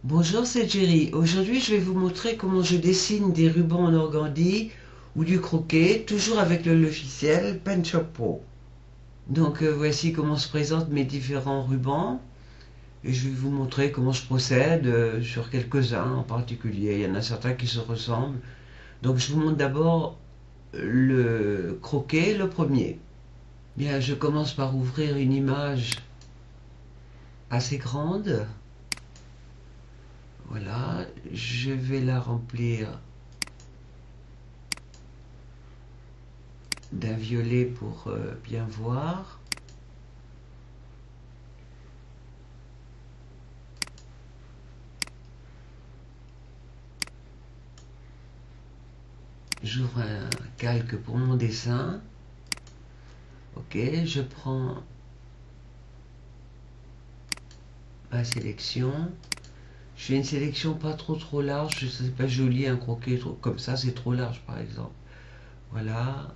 Bonjour, c'est Jerry. Aujourd'hui, je vais vous montrer comment je dessine des rubans en organdie ou du croquet, toujours avec le logiciel PenShop Pro. Donc, voici comment se présentent mes différents rubans. Et je vais vous montrer comment je procède sur quelques-uns en particulier. Il y en a certains qui se ressemblent. Donc, je vous montre d'abord le croquet, le premier. Bien, je commence par ouvrir une image assez grande. Voilà, je vais la remplir d'un violet pour bien voir. J'ouvre un calque pour mon dessin. Ok, je prends ma sélection. Je fais une sélection pas trop large, c'est pas joli un croquet comme ça, c'est trop large par exemple. Voilà,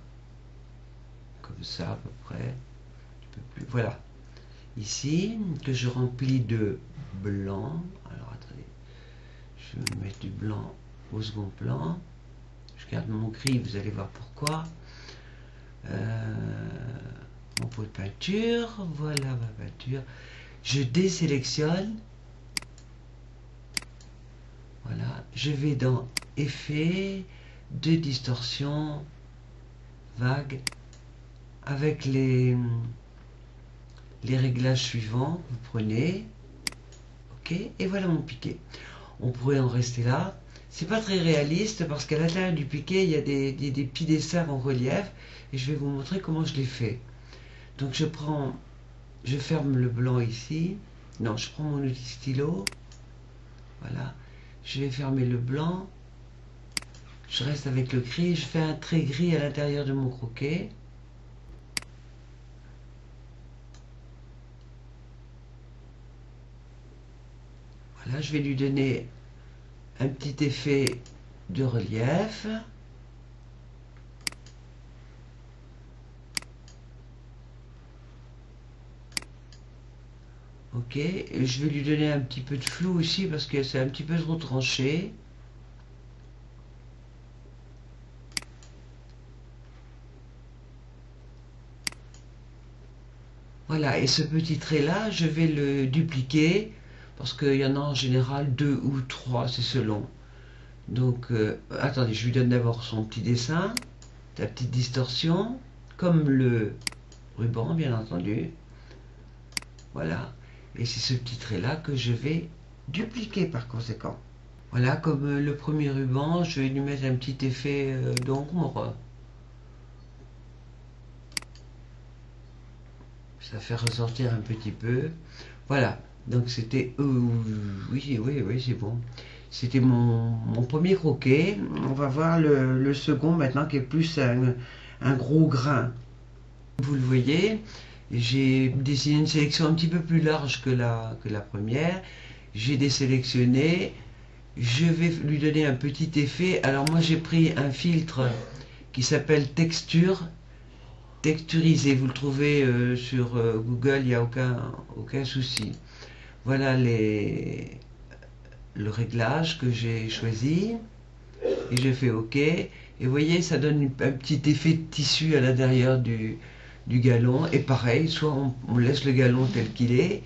comme ça à peu près. Un peu plus. Voilà. Ici, que je remplis de blanc. Alors attendez, je vais mettre du blanc au second plan. Je garde mon gris, vous allez voir pourquoi. Mon pot de peinture, voilà ma peinture. Je désélectionne, voilà, je vais dans Effet, de distorsion, vague, avec les réglages suivants, vous prenez, ok, et voilà mon piqué. On pourrait en rester là. C'est pas très réaliste parce qu'à l'intérieur du piqué, il y a des petits dessins en relief et je vais vous montrer comment je les fais. Donc je ferme le blanc ici. Non, je prends mon outil stylo. Voilà. Je vais fermer le blanc. Je reste avec le gris. Je fais un trait gris à l'intérieur de mon croquet. Voilà, je vais lui donner un petit effet de relief. Ok, et je vais lui donner un petit peu de flou aussi parce que c'est un petit peu trop tranché. Voilà, et ce petit trait-là, je vais le dupliquer parce qu'il y en a en général deux ou trois, c'est selon. Donc, attendez, je lui donne d'abord son petit dessin, la petite distorsion, comme le ruban, bien entendu. Voilà, et c'est ce petit trait-là que je vais dupliquer par conséquent. Voilà, comme le premier ruban, je vais lui mettre un petit effet d'ombre. Ça fait ressortir un petit peu. Voilà, donc c'était... oui, c'est bon. C'était mon premier croquet. On va voir le second maintenant qui est plus un gros grain. Vous le voyez, j'ai dessiné une sélection un petit peu plus large que la première. J'ai désélectionné. Je vais lui donner un petit effet. Alors moi j'ai pris un filtre qui s'appelle texture, texturisé. Vous le trouvez sur Google, il n'y a aucun souci. Voilà le réglage que j'ai choisi. Et je fais OK. Et vous voyez, ça donne un petit effet de tissu à l'intérieur du galon. Et pareil, soit on laisse le galon tel qu'il est,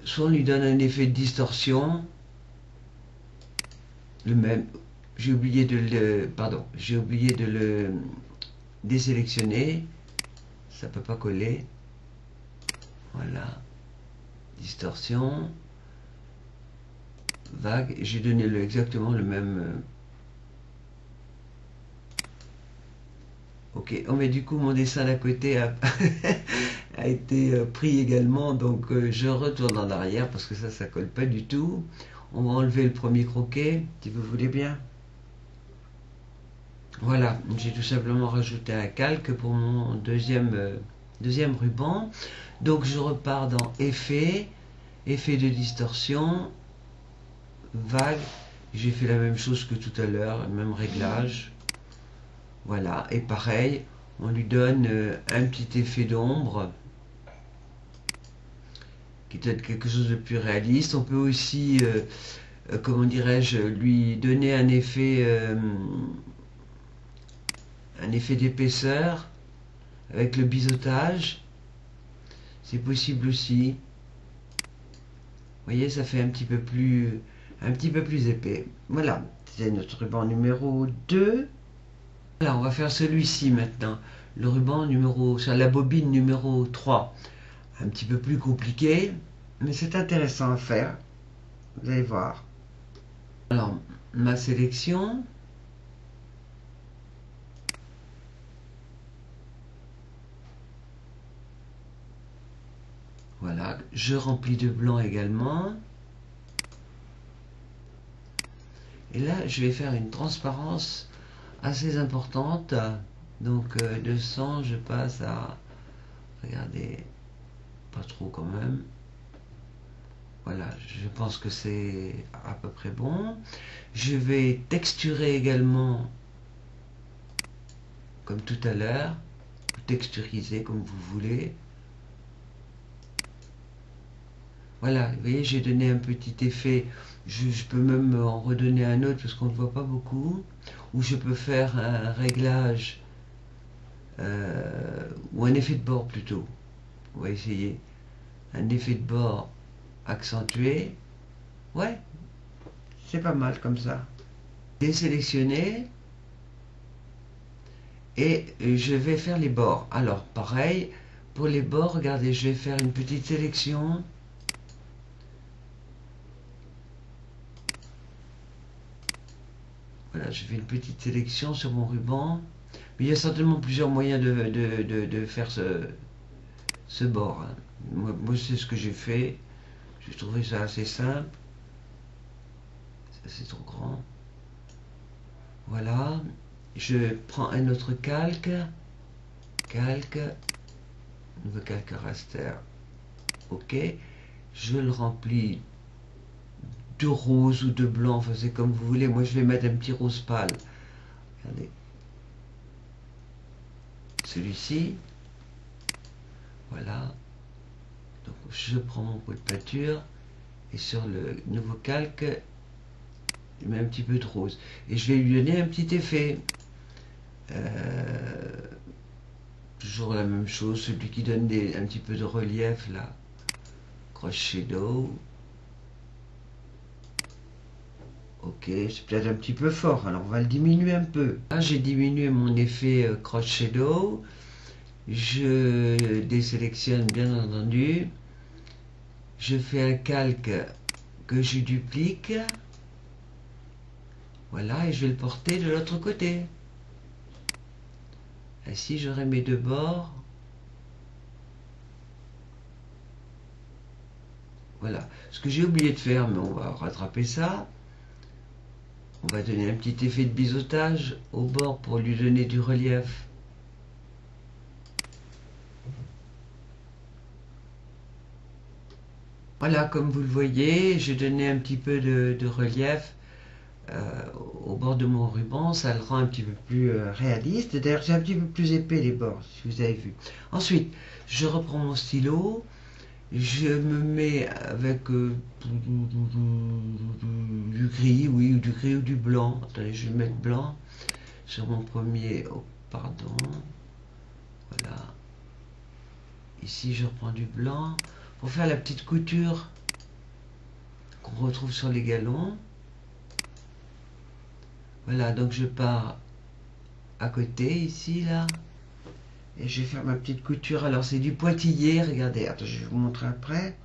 soit on lui donne un effet de distorsion. Le même. J'ai oublié de le. Pardon, j'ai oublié de le désélectionner. Ça ne peut pas coller. Voilà. Distorsion. Vague. J'ai donné exactement le même. Ok, oh, mais du coup mon dessin d'à côté a été pris également, donc je retourne en arrière parce que ça colle pas du tout. On va enlever le premier croquet, si vous voulez bien. Voilà, j'ai tout simplement rajouté un calque pour mon deuxième ruban. Donc je repars dans effet, effet de distorsion, vague. J'ai fait la même chose que tout à l'heure, le même réglage. Voilà, et pareil, on lui donne un petit effet d'ombre. qui donne quelque chose de plus réaliste. On peut aussi, comment dirais-je, lui donner un effet d'épaisseur avec le biseautage. C'est possible aussi. Vous voyez, ça fait un petit peu plus épais. Voilà, c'est notre ruban numéro 2. Voilà, on va faire celui-ci maintenant. Le ruban numéro, sur la bobine numéro 3. Un petit peu plus compliqué, mais c'est intéressant à faire. Vous allez voir. Alors, ma sélection. Voilà, je remplis de blanc également. Et là, je vais faire une transparence assez importante. Donc, de 100, je passe à... Regardez, pas trop quand même. Voilà, je pense que c'est à peu près bon. Je vais texturer également, comme tout à l'heure, texturiser comme vous voulez. Voilà, vous voyez, j'ai donné un petit effet. Je peux même en redonner un autre parce qu'on ne voit pas beaucoup. Ou je peux faire un réglage ou un effet de bord plutôt. On va essayer un effet de bord accentué. Ouais, c'est pas mal comme ça. Désélectionner. Et je vais faire les bords. Alors, pareil, pour les bords, regardez, je vais faire une petite sélection. Voilà, je fais une petite sélection sur mon ruban. Mais il y a certainement plusieurs moyens de faire ce bord. Hein. Moi c'est ce que j'ai fait. J'ai trouvé ça assez simple. Ça, c'est trop grand. Voilà. Je prends un autre calque. Calque. Nouveau calque raster. Ok. Je le remplis de rose ou de blanc. Enfin, c'est comme vous voulez. Moi, je vais mettre un petit rose pâle. Regardez. Celui-ci. Voilà. Donc, je prends mon pot de peinture. Et sur le nouveau calque, je mets un petit peu de rose. Et je vais lui donner un petit effet. Toujours la même chose, celui qui donne un petit peu de relief là. Cross Shadow. Ok, c'est peut-être un petit peu fort, alors on va le diminuer un peu. Là, j'ai diminué mon effet Cross Shadow. Je désélectionne bien entendu. Je fais un calque que je duplique. Voilà, et je vais le porter de l'autre côté. Ainsi, j'aurai mes deux bords. Voilà. Ce que j'ai oublié de faire, mais on va rattraper ça. On va donner un petit effet de biseautage au bord pour lui donner du relief. Voilà, comme vous le voyez, j'ai donné un petit peu de relief au bord de mon ruban. Ça le rend un petit peu plus réaliste. D'ailleurs, c'est un petit peu plus épais les bords, si vous avez vu. Ensuite, je reprends mon stylo. Je me mets avec du gris, oui, ou du gris ou du blanc. Attendez, je vais mettre blanc sur mon premier. Oh, pardon. Voilà. Ici, je reprends du blanc pour faire la petite couture qu'on retrouve sur les galons. Voilà, donc je pars à côté, ici, là. Et je vais faire ma petite couture. Alors, c'est du pointillé. Regardez, attends, je vais vous montrer après.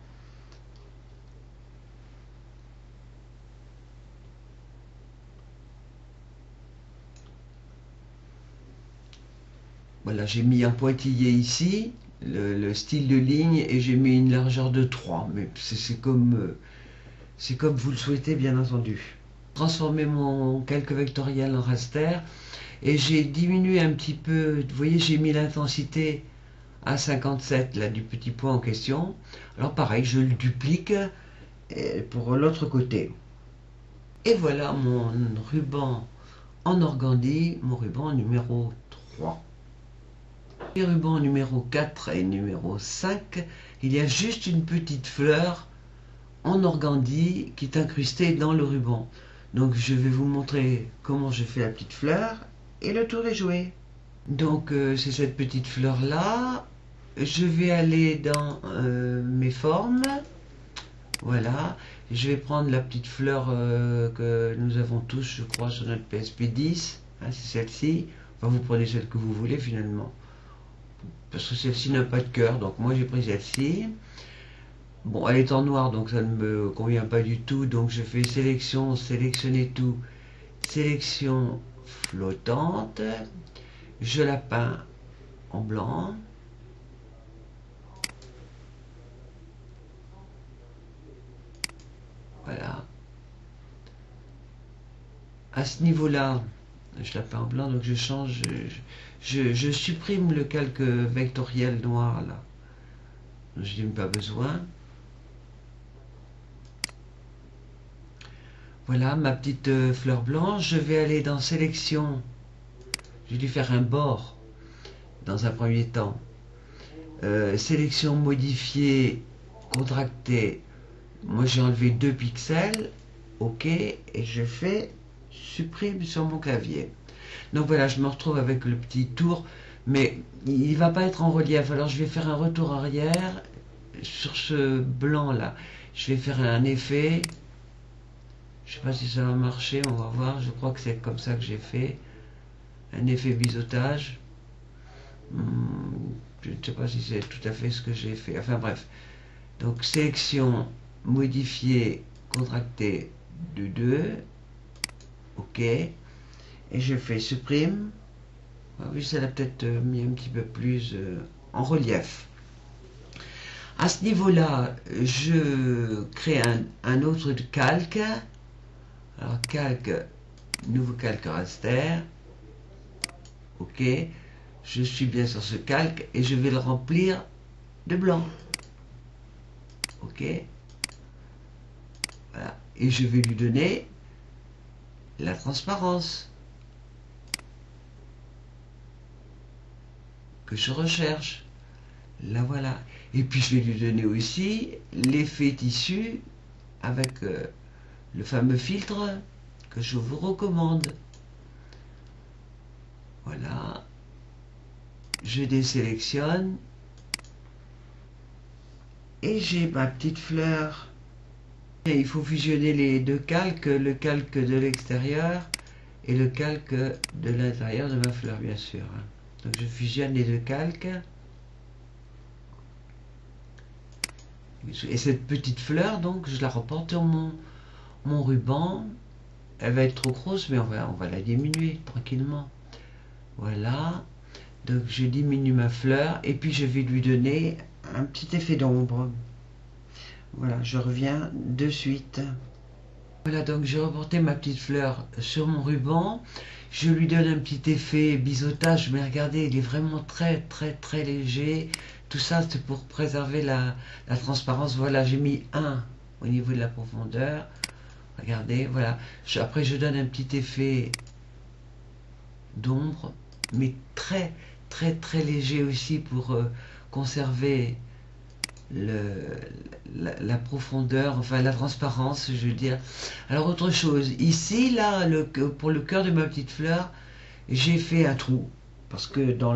Voilà, j'ai mis un pointillé ici, le style de ligne, et j'ai mis une largeur de 3. Mais c'est comme vous le souhaitez, bien entendu. Transformer mon calque vectoriel en raster. Et j'ai diminué un petit peu. Vous voyez, j'ai mis l'intensité à 57 là, du petit point en question. Alors pareil, je le duplique pour l'autre côté. Et voilà mon ruban en organdie, mon ruban numéro 3. Les rubans numéro 4 et numéro 5, il y a juste une petite fleur en organdie qui est incrustée dans le ruban. Donc je vais vous montrer comment je fais la petite fleur et le tour est joué. Donc c'est cette petite fleur là. Je vais aller dans mes formes. Voilà. Je vais prendre la petite fleur que nous avons tous, je crois, sur notre PSP 10. Hein, c'est celle-ci. Enfin, vous prenez celle que vous voulez finalement. Parce que celle-ci n'a pas de cœur. Donc moi j'ai pris celle-ci. Bon, elle est en noir, donc ça ne me convient pas du tout. Donc je fais sélection, sélectionner tout, sélection flottante. Je la peins en blanc. Voilà. À ce niveau-là, je la peins en blanc, donc je change, je supprime le calque vectoriel noir là. Je n'ai pas besoin. Voilà ma petite fleur blanche. Je vais aller dans sélection. Je vais lui faire un bord dans un premier temps. Sélection modifiée, contractée. Moi j'ai enlevé 2 pixels. OK. Et je fais supprime sur mon clavier. Donc voilà, je me retrouve avec le petit tour. Mais il ne va pas être en relief. Alors je vais faire un retour arrière sur ce blanc là. Je vais faire un effet. Je ne sais pas si ça va marcher, on va voir. Je crois que c'est comme ça que j'ai fait. Un effet biseautage. Je ne sais pas si c'est tout à fait ce que j'ai fait. Enfin bref. Donc sélection, modifier, contracter de 2. OK. Et je fais supprime. Ah oui, ça l'a peut-être mis un petit peu plus en relief. À ce niveau-là, je crée un autre calque. Alors calque, nouveau calque raster. OK. Je suis bien sur ce calque et je vais le remplir de blanc. OK. Voilà. Et je vais lui donner la transparence que je recherche. Là voilà. Et puis je vais lui donner aussi l'effet tissu avec le fameux filtre que je vous recommande. Voilà. Je désélectionne et j'ai ma petite fleur. Et il faut fusionner les deux calques, le calque de l'extérieur et le calque de l'intérieur de ma fleur, bien sûr. Donc je fusionne les deux calques. Et cette petite fleur, donc, je la reporte sur mon ruban. Elle va être trop grosse, mais on va la diminuer tranquillement. Voilà. Donc je diminue ma fleur et puis je vais lui donner un petit effet d'ombre. Voilà, je reviens de suite. Voilà, donc j'ai reporté ma petite fleur sur mon ruban. Je lui donne un petit effet biseautage, mais regardez, il est vraiment très très très léger. Tout ça, c'est pour préserver la transparence. Voilà, j'ai mis 1 au niveau de la profondeur. Regardez, voilà. Après, je donne un petit effet d'ombre, mais très très très léger aussi pour conserver la profondeur, enfin la transparence, je veux dire. Alors autre chose, ici là, pour le cœur de ma petite fleur, j'ai fait un trou. Parce que dans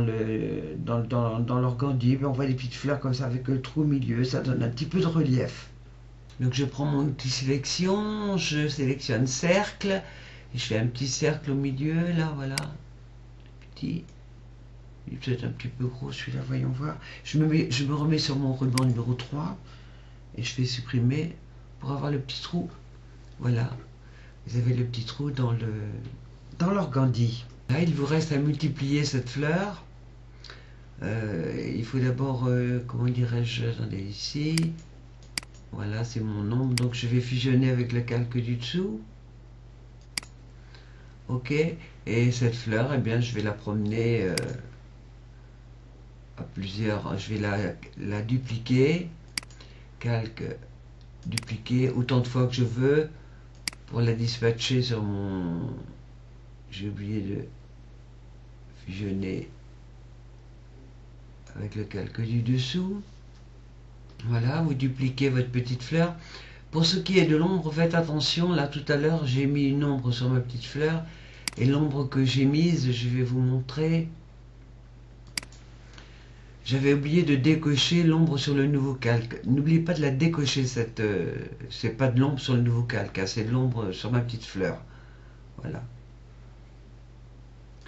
l'organdie, on voit des petites fleurs comme ça avec le trou au milieu, ça donne un petit peu de relief. Donc je prends mon outil sélection, je sélectionne cercle, et je fais un petit cercle au milieu, là, voilà. Petit. Il est peut-être un petit peu gros celui-là, voyons voir. Je me remets sur mon ruban numéro 3 et je fais supprimer pour avoir le petit trou. Voilà, vous avez le petit trou dans l'organdie. Là, il vous reste à multiplier cette fleur. Il faut d'abord, comment dirais-je, attendez ici. Voilà, c'est mon nombre, donc je vais fusionner avec le calque du dessous. OK, et cette fleur, eh bien, je vais la promener à plusieurs, je vais la dupliquer, calque, dupliquer autant de fois que je veux pour la dispatcher sur mon... J'ai oublié de fusionner avec le calque du dessous. Voilà, vous dupliquez votre petite fleur. Pour ce qui est de l'ombre, faites attention. Là, tout à l'heure, j'ai mis une ombre sur ma petite fleur. Et l'ombre que j'ai mise, je vais vous montrer. J'avais oublié de décocher l'ombre sur le nouveau calque. N'oubliez pas de la décocher, c'est pas de l'ombre sur le nouveau calque, hein, c'est de l'ombre sur ma petite fleur. Voilà.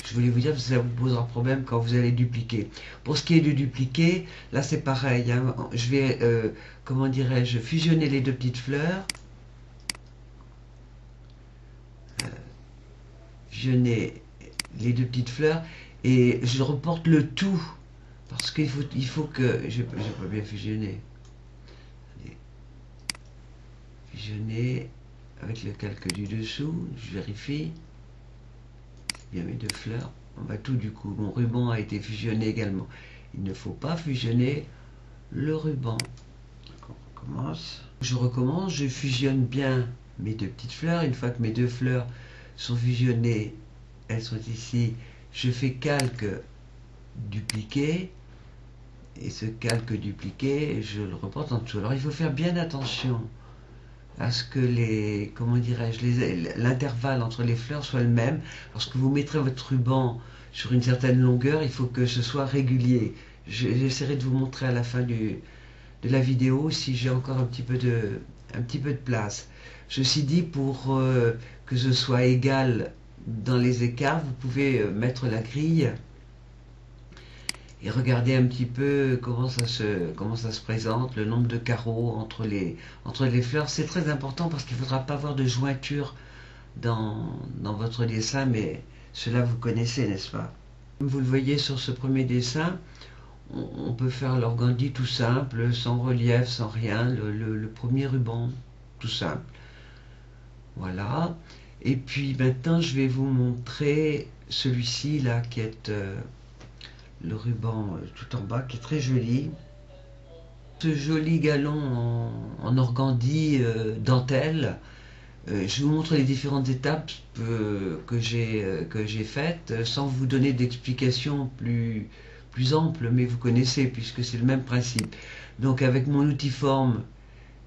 Je voulais vous dire parce que ça vous posera problème quand vous allez dupliquer. Pour ce qui est de dupliquer, là c'est pareil. Hein, je vais, comment dirais-je, fusionner les deux petites fleurs. Fusionner les deux petites fleurs et je reporte le tout parce qu'il faut que... J'ai pas bien fusionné. Allez. Fusionner avec le calque du dessous. Je vérifie. Bien mes deux fleurs, on va tout du coup. Mon ruban a été fusionné également. Il ne faut pas fusionner le ruban. Donc on recommence. Je recommence, je fusionne bien mes deux petites fleurs. Une fois que mes deux fleurs sont fusionnées, elles sont ici. Je fais calque dupliquer. Et ce calque dupliqué, je le reporte en dessous. Alors il faut faire bien attention à ce que les, comment dirais-je, l'intervalle entre les fleurs soit le même. Lorsque vous mettrez votre ruban sur une certaine longueur, il faut que ce soit régulier. J'essaierai de vous montrer à la fin de la vidéo si j'ai encore un petit peu de place. Ceci dit, pour que ce soit égal dans les écarts, vous pouvez mettre la grille et regardez un petit peu comment ça se présente, le nombre de carreaux entre les fleurs. C'est très important parce qu'il ne faudra pas avoir de jointure dans votre dessin, mais cela vous connaissez, n'est-ce pas? Comme vous le voyez sur ce premier dessin, on peut faire l'organdi tout simple, sans relief, sans rien, le premier ruban, tout simple. Voilà. Et puis maintenant, je vais vous montrer celui-ci là qui est... le ruban tout en bas qui est très joli. Ce joli galon en organdi dentelle. Je vous montre les différentes étapes que j'ai faites sans vous donner d'explications plus amples, mais vous connaissez puisque c'est le même principe. Donc avec mon outil forme,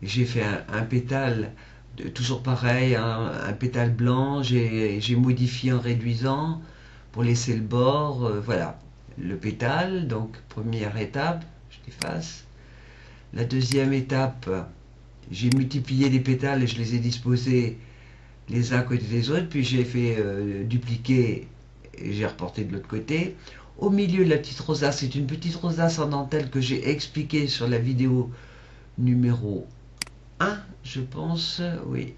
j'ai fait un pétale, toujours pareil, un pétale blanc, j'ai modifié en réduisant pour laisser le bord, voilà. Le pétale, donc première étape, je l'efface. La deuxième étape, j'ai multiplié les pétales et je les ai disposés les uns à côté des autres, puis j'ai fait dupliquer et j'ai reporté de l'autre côté. Au milieu de la petite rosace, c'est une petite rosace en dentelle que j'ai expliqué sur la vidéo numéro 1, je pense, oui.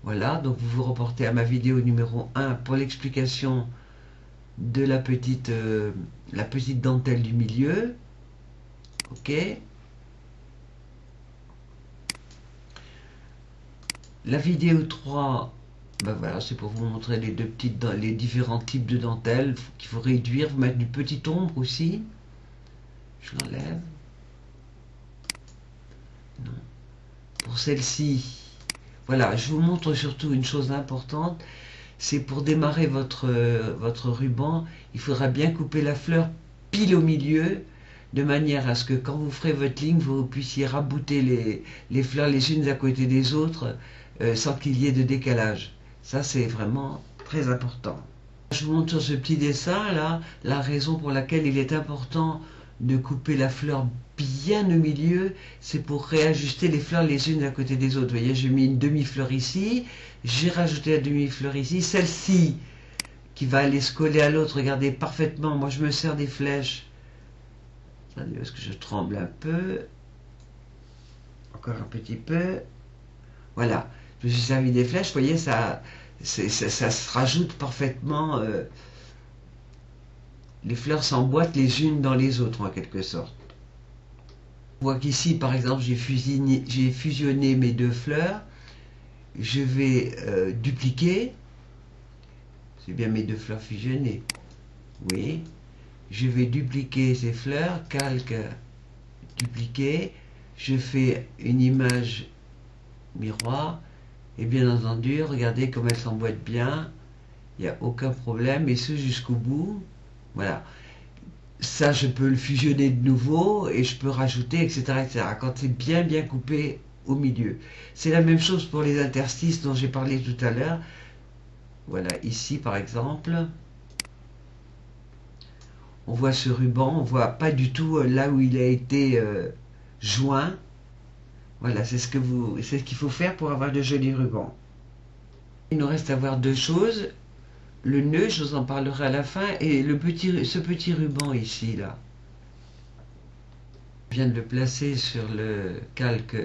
Voilà, donc vous vous reportez à ma vidéo numéro 1 pour l'explication de la petite dentelle du milieu. Ok. La vidéo 3, ben voilà, c'est pour vous montrer les différents types de dentelles qu'il faut réduire, vous mettre du petit ombre aussi. Je l'enlève. Non. Pour celle-ci, voilà, je vous montre surtout une chose importante. C'est pour démarrer votre ruban, il faudra bien couper la fleur pile au milieu, de manière à ce que quand vous ferez votre ligne, vous puissiez rabouter les fleurs les unes à côté des autres, sans qu'il y ait de décalage. Ça, c'est vraiment très important. Je vous montre sur ce petit dessin, là, la raison pour laquelle il est important de couper la fleur bien au milieu, c'est pour réajuster les fleurs les unes à côté des autres. Vous voyez, j'ai mis une demi-fleur ici, j'ai rajouté la demi-fleur ici, celle-ci qui va aller se coller à l'autre, regardez parfaitement, moi je me sers des flèches. Attendez, parce que je tremble un peu, encore un petit peu, voilà, je me suis servi des flèches, vous voyez, ça se rajoute parfaitement, les fleurs s'emboîtent les unes dans les autres en quelque sorte. On voit qu'ici, par exemple, j'ai fusionné mes deux fleurs. Je vais dupliquer. C'est bien mes deux fleurs fusionnées. Oui. Je vais dupliquer ces fleurs. Calque, dupliquer. Je fais une image miroir. Et bien entendu, regardez comme elles s'emboîtent bien. Il n'y a aucun problème. Et ce jusqu'au bout. Voilà. Ça, je peux le fusionner de nouveau et je peux rajouter, etc., etc. Quand c'est bien bien coupé au milieu. C'est la même chose pour les interstices dont j'ai parlé tout à l'heure. Voilà, ici par exemple, on voit ce ruban, on voit pas du tout là où il a été joint. Voilà, c'est ce qu'il faut faire pour avoir de jolis rubans. Il nous reste à voir deux choses. Le nœud, je vous en parlerai à la fin, et ce petit ruban ici, là. Je viens de le placer sur le calque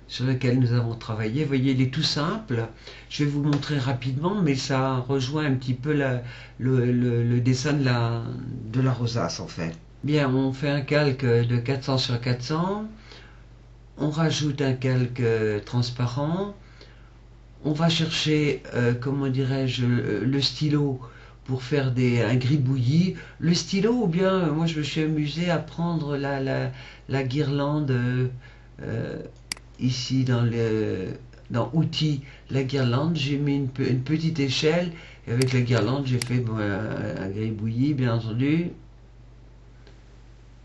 sur lequel nous avons travaillé. Vous voyez, il est tout simple. Je vais vous montrer rapidement, mais ça rejoint un petit peu le dessin de la rosace, en fait. Bien, on fait un calque de 400 sur 400. On rajoute un calque transparent. On va chercher, comment dirais-je, le stylo pour faire un gribouillis. Le stylo, ou bien, moi je me suis amusé à prendre la guirlande ici dans outils, la guirlande. J'ai mis une petite échelle et avec la guirlande, j'ai fait bon, un gribouillis, bien entendu.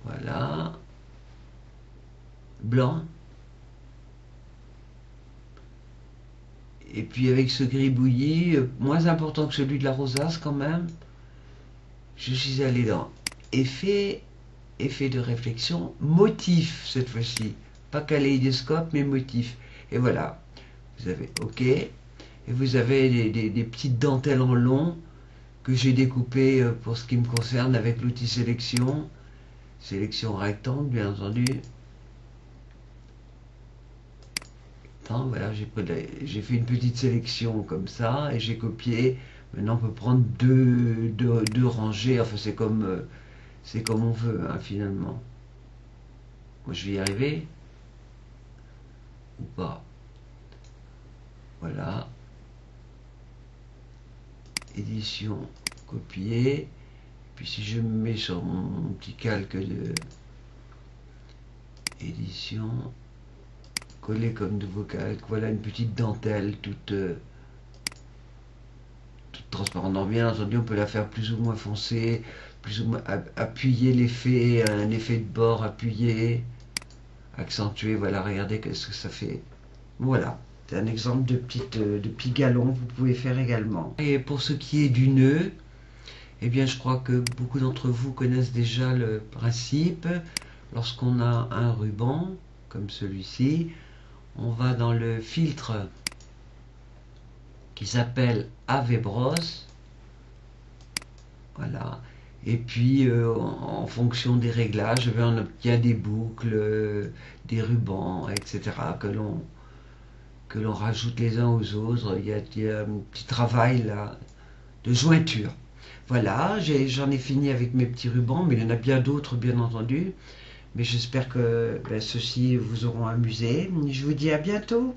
Voilà. Blanc. Et puis avec ce gribouillis, moins important que celui de la rosace quand même, je suis allé dans effet, effet de réflexion, motif cette fois-ci. Pas kaléidoscope, mais motif. Et voilà, vous avez OK. Et vous avez des petites dentelles en long que j'ai découpées pour ce qui me concerne avec l'outil sélection. Sélection rectangle, bien entendu. Voilà, j'ai fait une petite sélection comme ça et j'ai copié. Maintenant, on peut prendre deux rangées. Enfin, c'est comme on veut, hein, finalement. Moi, je vais y arriver. Ou pas. Voilà. Édition, copier. Puis si je me mets sur mon petit calque de édition, coller comme nouveau calque, voilà une petite dentelle toute transparente. Bien entendu, on peut la faire plus ou moins foncée, plus ou moins appuyer l'effet, un effet de bord appuyé, accentué. Voilà, regardez ce que ça fait. Voilà, c'est un exemple de petits galons que vous pouvez faire également. Et pour ce qui est du nœud, eh bien, je crois que beaucoup d'entre vous connaissent déjà le principe. Lorsqu'on a un ruban, comme celui-ci, on va dans le filtre qui s'appelle AV Bros. Voilà. Et puis, en fonction des réglages, on obtient des boucles, des rubans, etc. que l'on rajoute les uns aux autres. Il y a un petit travail là de jointure. Voilà, j'en ai fini avec mes petits rubans, mais il y en a bien d'autres, bien entendu. Mais j'espère que ceux-ci vous auront amusé. Je vous dis à bientôt.